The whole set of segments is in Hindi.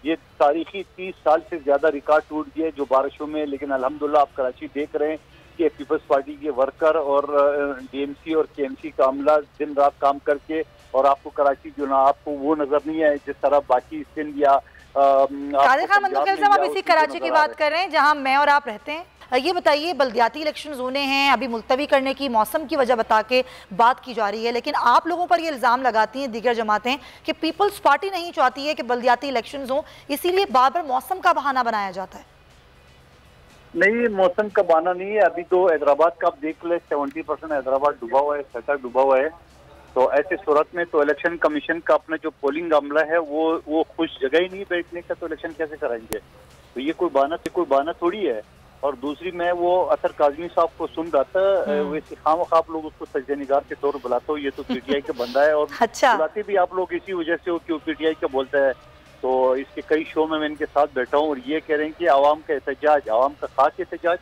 ये तारीखी 30 साल से ज्यादा रिकॉर्ड टूट गया जो बारिशों में। लेकिन अल्हम्दुलिल्लाह आप कराची देख रहे हैं कि पीपल्स पार्टी के वर्कर और डीएमसी और केएमसी का अमला दिन रात काम करके, और आपको कराची जो ना आपको वो नजर नहीं है जिस तरह बाकी सिंध या कादिर खान मंदुखेल साहब, आप इसी कराची की बात कर रहे हैं जहां मैं और आप रहते हैं। ये बताइए, बल्दियाती इलेक्शंस होने हैं, अभी मुलतवी करने की मौसम की वजह बता के बात की जा रही है, लेकिन आप लोगों पर ये इल्ज़ाम लगाती हैं दीगर जमातें कि पीपल्स पार्टी नहीं चाहती है कि बल्दियाती इलेक्शंस हों, इसीलिए बार बार मौसम का बहाना बनाया जाता है। नहीं, मौसम का बहाना नहीं है। अभी तो हैदराबाद का आप देख ले, 70% हैदराबाद डूबा हुआ है, शहर डूबा हुआ है। तो ऐसे सूरत में तो इलेक्शन कमीशन का अपना जो पोलिंग अमला है वो खुश जगह ही नहीं बैठने का, तो इलेक्शन कैसे कराएंगे? तो ये कोई बहाना थोड़ी है। और दूसरी, मैं वो असर काजमी साहब को सुन रहा था, वैसे खामखा आप लोग उसको सज्जनिगार के तौर पर बुलाते हो, ये तो पीटीआई का बंदा है, और अच्छा। बुलाते भी आप लोग इसी वजह से हो कि वो पीटीआई का बोलता है। तो इसके कई शो में मैं इनके साथ बैठा हूँ और ये कह रहे हैं कि आवाम का एहतजाज, आवाम का खास एहतजाज।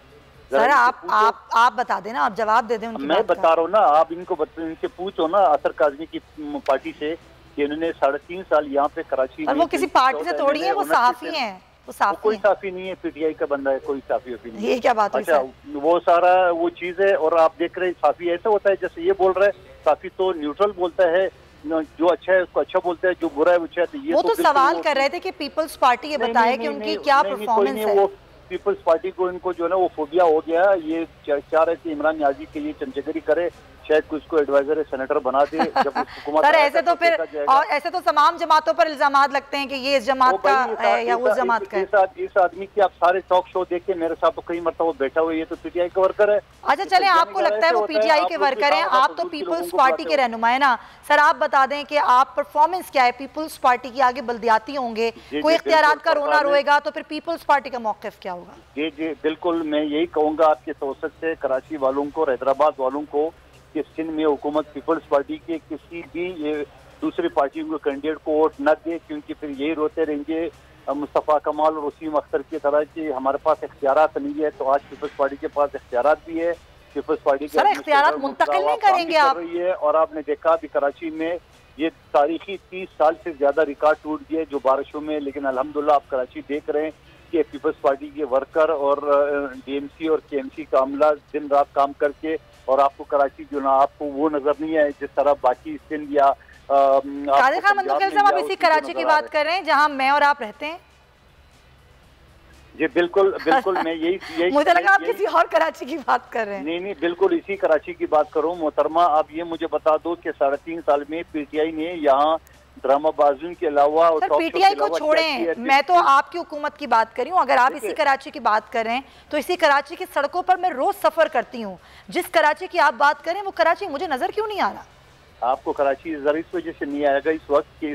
सर आप बता देना, आप जवाब दे दें उनकी मैं बता रहा हूँ ना, आप इनसे पूछो ना असर काजमी की पार्टी से कि इन्होंने 3.5 साल यहाँ पे कराची में, वो किसी पार्टी से थोड़ी है, वो सहाफी हैं। वो कोई साफी नहीं है, पीटीआई का बंदा है, कोई साफी नहीं। ये क्या बात हुई? अच्छा, वो सारा वो चीज है। और आप देख रहे हैं साफी ऐसा होता है जैसे ये बोल रहे हैं, साफी तो न्यूट्रल बोलता है, जो अच्छा है उसको अच्छा बोलता है, जो बुरा है वो अच्छा है। वो तो सवाल कर रहे थे कि पीपल्स पार्टी ये बताए कि उनकी क्या परफॉर्मेंस है। वो पीपल्स पार्टी को इनको जो है ना वो फोबिया हो गया। ये चाह रहे थे इमरान नियाजी के लिए चंचगरी करे, शायद कुछ को एडवाइजर सेनेटर बना दे जब हुकूमत। सर ऐसे तो फिर, और ऐसे तो तमाम जमातों पर इल्जामात लगते हैं कि ये इस जमात का है या उस जमात का है। इस आदमी की आप सारे टॉक शो देखे, मेरे साथ तो कई मरतबा बैठा हुआ, ये तो पीटीआई का वर्कर है। अच्छा चले, आपको लगता है वो पीटीआई के वर्कर हैं, आप तो पीपल्स पार्टी के रहनुमा है ना। सर आप बता दें कि आप परफॉर्मेंस क्या है पीपल्स पार्टी की? आगे बल्दियाती होंगे, कोई इख्तियारात का रोना रोएगा, तो फिर पीपल्स पार्टी का मौक़िफ़ क्या होगा? जी जी बिल्कुल, मैं यही कहूँगा आपके तवसत से कराची वालों को और हैदराबाद वालों को कि सिंध में हुकूमत पीपल्स पार्टी के किसी भी ये दूसरी पार्टी को कैंडिडेट को वोट न दे, क्योंकि फिर यही रोते रहेंगे मुस्तफ़ा कमाल और वसीम अख्तर की तरह कि हमारे पास इख्तियारात नहीं है। तो आज पीपल्स पार्टी के पास इख्तियारात भी है, पीपल्स पार्टी के इख्तियारात मुंतकिल नहीं करेंगे आप। और आपने देखा अभी कराची में ये तारीखी 30 साल से ज्यादा रिकॉर्ड टूट गया जो बारिशों में। लेकिन अल्हम्दुलिल्लाह आप कराची देख रहे हैं कि पीपल्स पार्टी के वर्कर और डीएमसी और केएमसी का अमला दिन रात काम करके, और आपको कराची जो ना आपको वो नजर नहीं है जिस तरह बाकी सिंध या कादिर खान मंदुखेल साहब, आप इसी कराची की बात कर रहे हैं जहां मैं और आप रहते हैं। जी बिल्कुल बिल्कुल, मैं यही मुझे लगा आप किसी और कराची की बात कर रहे हैं। नहीं बिल्कुल इसी कराची की बात करूं। मोहतरमा आप ये मुझे बता दो कि 3.5 साल में पीटीआई ने यहाँ ड्रामाबाजों के अलावा और पीटीआई को छोड़ें, मैं तो आपकी हुकूमत की बात कर रही हूँ। अगर आप इसी कराची की बात कर रहे हैं तो इसी कराची की सड़कों पर मैं रोज सफर करती हूँ। जिस कराची की आप बात करें वो कराची मुझे नजर क्यों नहीं आ रहा? आपको कराची जरा इस वजह से नहीं आएगा इस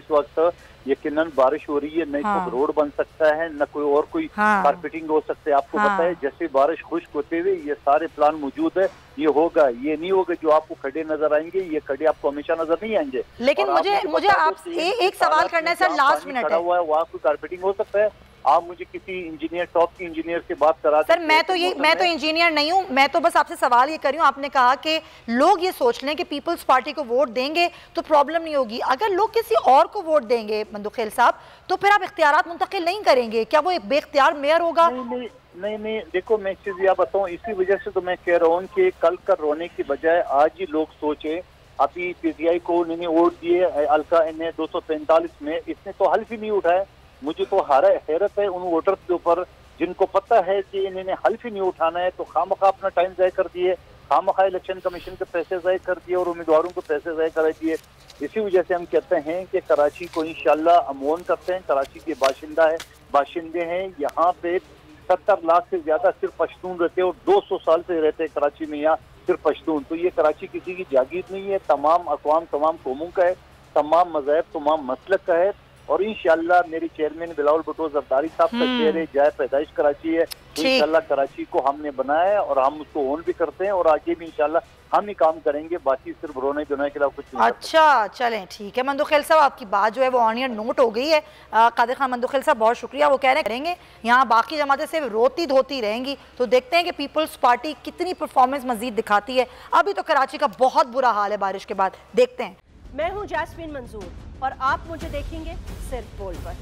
वक्त यकीनन बारिश हो रही है, न तो रोड बन सकता है, न कोई और कोई कारपेटिंग हो सकता है। आपको पता है जैसे बारिश खुश्क होते हुए ये सारे प्लान मौजूद है, ये होगा। ये नहीं होगा जो आपको खड्डे नजर आएंगे, ये खड्डे आपको हमेशा नजर नहीं आएंगे। लेकिन मुझे आप एक सवाल करना है सर, लास्ट मिनट है। वहाँ कोई कारपेटिंग हो सकता है? आप मुझे किसी इंजीनियर, टॉप के इंजीनियर से बात करा सर, मैं तो इंजीनियर नहीं हूं, मैं तो बस आपसे सवाल ये कर रही हूं। आपने कहा कि लोग ये सोच लें कि पीपल्स पार्टी को वोट देंगे तो प्रॉब्लम नहीं होगी। अगर लोग किसी और को वोट देंगे मंदुखेल साहब, तो फिर आप इख्तियारात मुंतकिल नहीं करेंगे क्या? वो एक बेख्तियार मेयर होगा? नहीं देखो, मैं चीज यह बताऊँ, इसी वजह से तो मैं कह रहा हूँ कि कल का रोने की बजाय आज ही लोग सोचे। अभी पीटीआई को उन्होंने वोट दिए, अलका ने 243 में, इसने तो हल्फ ही नहीं उठाया। मुझे तो हैरत है उन वोटर्स के ऊपर जिनको पता है कि इन्होंने हल्फ ही नहीं उठाना है, तो खामखा अपना टाइम ज़ाय कर दिए, खामखा इलेक्शन कमीशन के पैसे ज़ाय कर दिए और उम्मीदवारों को पैसे ज़ाय कर दिए। इसी वजह से हम कहते हैं कि कराची को इंशाल्लाह अमन करते हैं। कराची के बाशिंदे हैं, यहाँ पे 70 लाख से ज्यादा सिर्फ पश्तून रहते हैं और 200 साल से रहते हैं कराची में यहाँ सिर्फ पश्तून। तो ये कराची किसी की जागीर नहीं है, तमाम अक़वाम, तमाम कौमों का है, तमाम मज़हब, तमाम मसलक का है। और इंशाल्लाह मेरे चेयरमैन बिलावल भुट्टो जरदारी साहब का शहर है, जाए पैदाइश कराची है, इंशाल्लाह कराची को हमने बनाया है और हम उसको ओन भी करते हैं और आगे भी इंशाल्लाह हम ही काम करेंगे, बाकी सिर्फ रोने धोने के अलावा कुछ नहीं। अच्छा चलें ठीक है मंदुखेल साहब, आपकी बात जो है वो ऑन एयर नोट हो गई है। कादिर खान मंदुखेल साहब बहुत शुक्रिया। वो कह रहे करेंगे यहाँ बाकी जमातें से रोती धोती रहेंगी, तो देखते हैं कि पीपल्स पार्टी कितनी परफॉर्मेंस मजीद दिखाती है। अभी तो कराची का बहुत बुरा हाल है बारिश के बाद, देखते हैं। मैं हूँ जैस्मीन मंजूर और आप मुझे देखेंगे सिर्फ बोल पर।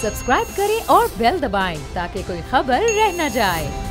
सब्सक्राइब करें और बेल दबाएं ताकि कोई खबर रह न जाए।